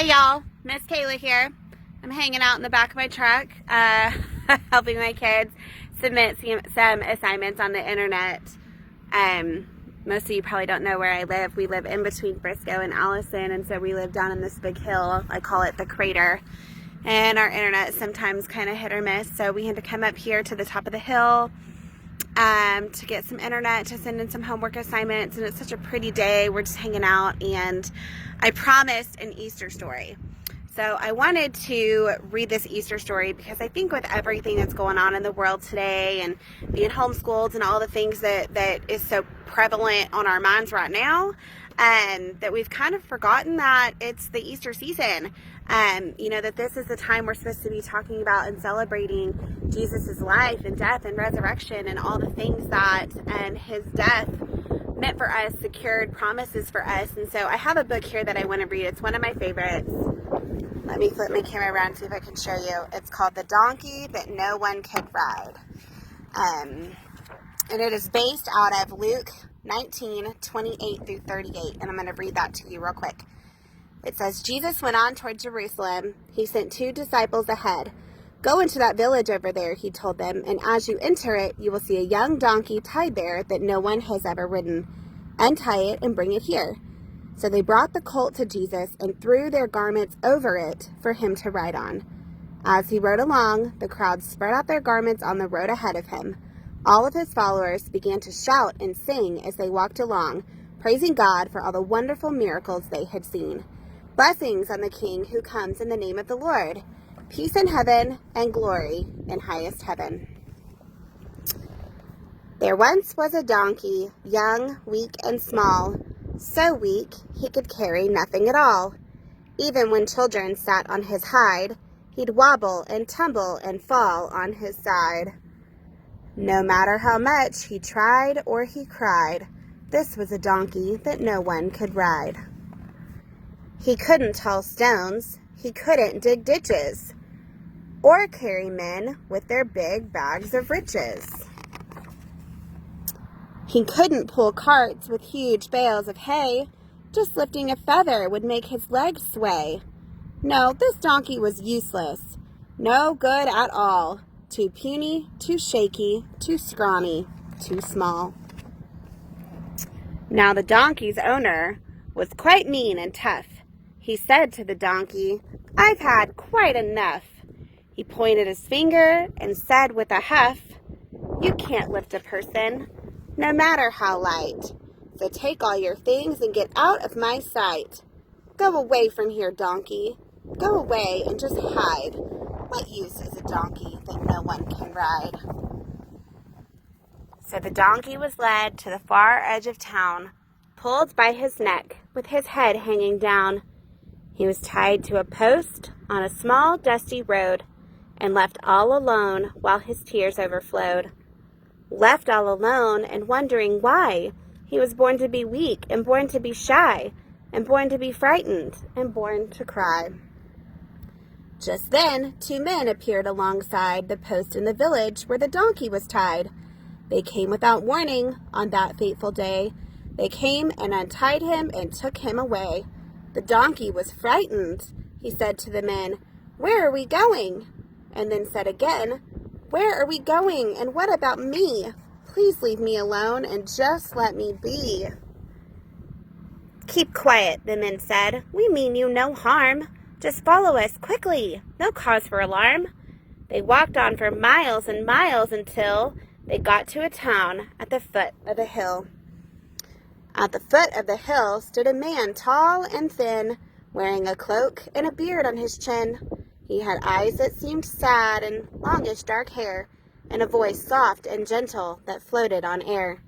Hey y'all, Miss Kayla here. I'm hanging out in the back of my truck, helping my kids submit some assignments on the internet. Most of you probably don't know where I live. We live in between Frisco and Allison, and so we live down in this big hill. I call it the crater. And our internet sometimes kind of hit or miss, so we had to come up here to the top of the hill to get some internet to send in some homework assignments. And it's such a pretty day. We're just hanging out, and I promised an Easter story. So I wanted to read this Easter story because I think with everything that's going on in the world today and being homeschooled and all the things that is so prevalent on our minds right now, that we've kind of forgotten that it's the Easter season. That this is the time we're supposed to be talking about and celebrating Jesus' life and death and resurrection and all the things that his death meant for us, secured promises for us. And so I have a book here that I want to read. It's one of my favorites. Let me flip my camera around and see if I can show you. It's called The Donkey That No One Could Ride. And it is based out of Luke 19:28 through 38. And I'm going to read that to you real quick. It says, Jesus went on toward Jerusalem. He sent 2 disciples ahead. Go into that village over there, he told them, and as you enter it, you will see a young donkey tied there that no one has ever ridden. Untie it and bring it here. So they brought the colt to Jesus and threw their garments over it for him to ride on. As he rode along, the crowd spread out their garments on the road ahead of him. All of his followers began to shout and sing as they walked along, praising God for all the wonderful miracles they had seen. Blessings on the King who comes in the name of the Lord. Peace in heaven and glory in highest heaven. There once was a donkey, young, weak, and small, so weak he could carry nothing at all. Even when children sat on his hide, he'd wobble and tumble and fall on his side. No matter how much he tried or he cried, this was a donkey that no one could ride. He couldn't haul stones, he couldn't dig ditches, or carry men with their big bags of riches. He couldn't pull carts with huge bales of hay. Just lifting a feather would make his legs sway. No, this donkey was useless. No good at all. Too puny, too shaky, too scrawny, too small. Now the donkey's owner was quite mean and tough. He said to the donkey, "I've had quite enough." He pointed his finger and said with a huff, "You can't lift a person, no matter how light. So take all your things and get out of my sight. Go away from here, donkey. Go away and just hide. What use is a donkey that no one can ride?" So the donkey was led to the far edge of town, pulled by his neck with his head hanging down. He was tied to a post on a small dusty road and left all alone while his tears overflowed. Left all alone and wondering why he was born to be weak and born to be shy and born to be frightened and born to cry. Just then, 2 men appeared alongside the post in the village where the donkey was tied. They came without warning on that fateful day. They came and untied him and took him away. The donkey was frightened. He said to the men, "Where are we going?" And then said again, "Where are we going? And what about me? Please leave me alone and just let me be." "Keep quiet," the men said. "We mean you no harm. Just follow us quickly. No cause for alarm." They walked on for miles and miles until they got to a town at the foot of a hill. At the foot of the hill stood a man tall and thin, wearing a cloak and a beard on his chin. He had eyes that seemed sad and longish dark hair, and a voice soft and gentle that floated on air.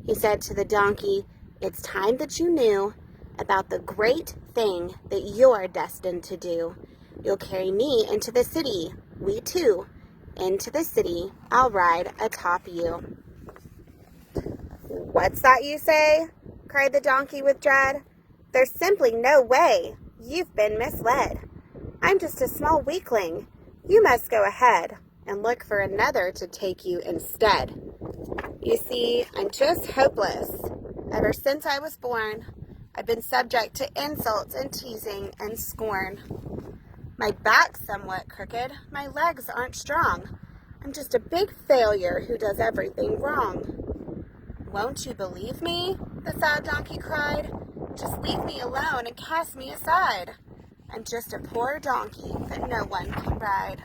He said to the donkey, "It's time that you knew about the great thing that you're destined to do. You'll carry me into the city, we two. Into the city, I'll ride atop you." "What's that you say?" cried the donkey with dread. "There's simply no way. You've been misled. I'm just a small weakling. You must go ahead and look for another to take you instead. You see, I'm just hopeless. Ever since I was born, I've been subject to insults and teasing and scorn. My back's somewhat crooked, my legs aren't strong. I'm just a big failure who does everything wrong. Won't you believe me? The sad donkey cried. Just leave me alone and cast me aside. I'm just a poor donkey that no one can ride.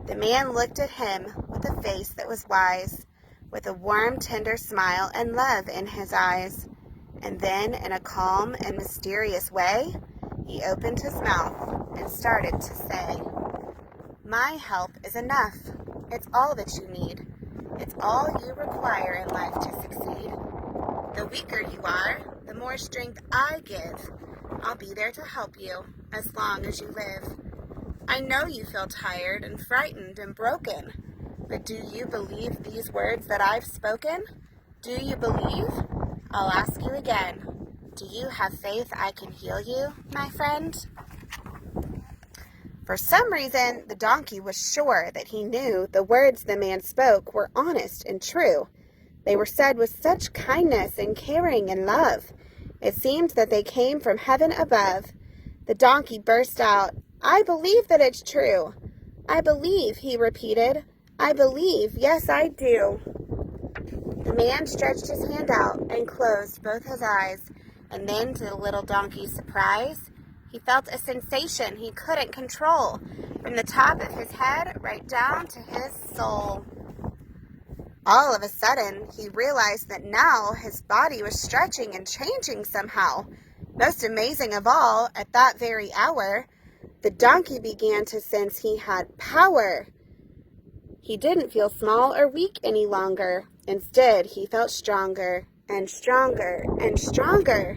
The man looked at him with a face that was wise, with a warm, tender smile and love in his eyes. And then, in a calm and mysterious way, he opened his mouth and started to say, "My help is enough. It's all that you need. It's all you require in life to succeed. The weaker you are, the more strength I give. I'll be there to help you as long as you live. I know you feel tired and frightened and broken, but do you believe these words that I've spoken? Do you believe? I'll ask you again. Do you have faith I can heal you, my friend?" For some reason, the donkey was sure that he knew the words the man spoke were honest and true. They were said with such kindness and caring and love. It seemed that they came from heaven above. The donkey burst out, "I believe that it's true. I believe," he repeated. "I believe, yes, I do." The man stretched his hand out and closed both his eyes, and then, to the little donkey's surprise, he felt a sensation he couldn't control, from the top of his head right down to his soul. All of a sudden, he realized that now his body was stretching and changing somehow. Most amazing of all, at that very hour, the donkey began to sense he had power. He didn't feel small or weak any longer. Instead, he felt stronger and stronger and stronger.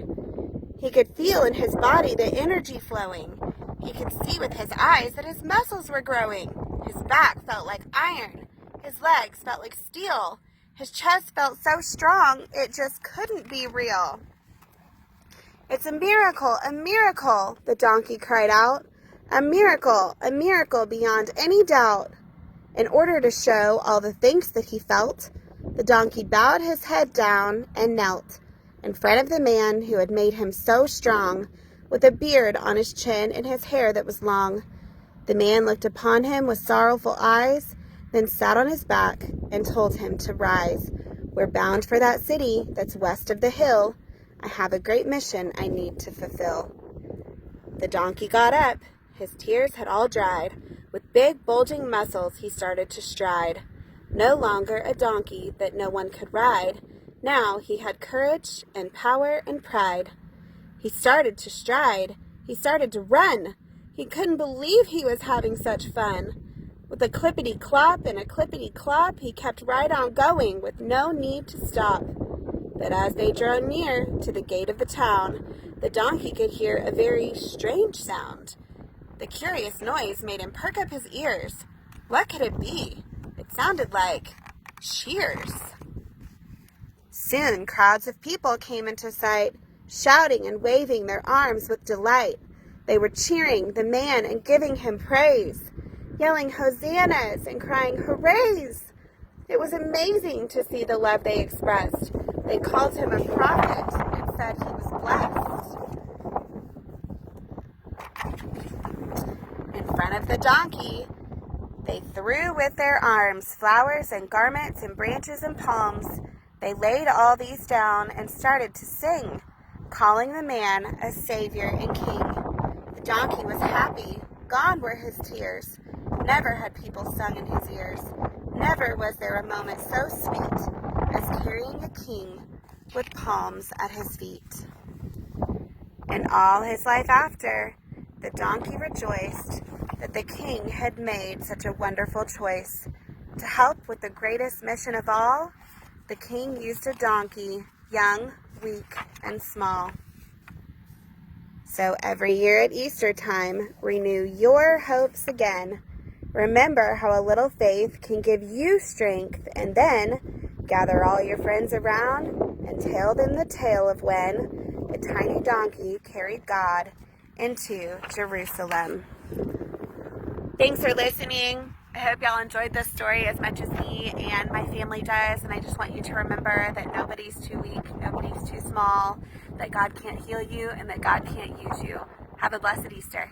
He could feel in his body the energy flowing. He could see with his eyes that his muscles were growing. His back felt like iron. His legs felt like steel. His chest felt so strong, it just couldn't be real. "It's a miracle, the donkey cried out. A miracle beyond any doubt." In order to show all the thanks that he felt, the donkey bowed his head down and knelt in front of the man who had made him so strong, with a beard on his chin and his hair that was long. The man looked upon him with sorrowful eyes, then sat on his back and told him to rise. "We're bound for that city that's west of the hill. I have a great mission I need to fulfill." The donkey got up. His tears had all dried. With big, bulging muscles, he started to stride. No longer a donkey that no one could ride. Now he had courage and power and pride. He started to stride. He started to run. He couldn't believe he was having such fun. With a clippity-clop and a clippity-clop, he kept right on going with no need to stop. But as they drew near to the gate of the town, the donkey could hear a very strange sound. The curious noise made him perk up his ears. What could it be? It sounded like cheers. Soon crowds of people came into sight, shouting and waving their arms with delight. They were cheering the man and giving him praise, yelling hosannas and crying hoorays. It was amazing to see the love they expressed. They called him a prophet and said he was blessed. In front of the donkey, they threw with their arms flowers and garments and branches and palms. They laid all these down and started to sing, calling the man a savior and king. The donkey was happy. Gone were his tears. Never had people sung in his ears. Never was there a moment so sweet as carrying a king with palms at his feet. And all his life after, the donkey rejoiced that the king had made such a wonderful choice. To help with the greatest mission of all, the king used a donkey, young, weak, and small. So every year at Easter time, renew your hopes again. Remember how a little faith can give you strength, and then gather all your friends around and tell them the tale of when a tiny donkey carried God into Jerusalem. Thanks for listening. I hope y'all enjoyed this story as much as me and my family does. And I just want you to remember that nobody's too weak, nobody's too small, that God can't heal you, and that God can't use you. Have a blessed Easter.